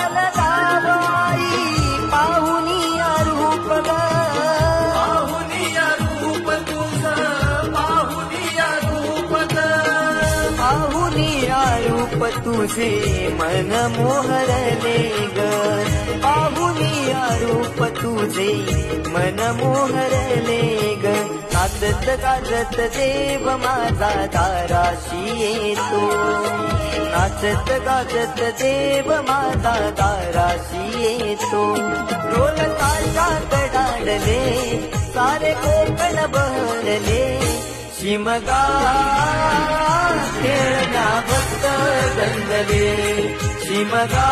लाल जावाई पाहुनिया रूप ग पाहुनिया रूप तुझं पाहुनिया रूप ग पाहुनिया रूप तुझे मन मोहरले ग पाहुनिया रूप तुझे मन मोहरले ग नाचत गाजत देव माझा दाराशी येतो नाचत गाजत देव माझा दाराशी येतो ढोल ताशात डाळले सारे कोकण बहरले शिमगा खेळण्या भक्त गंधले शिमगा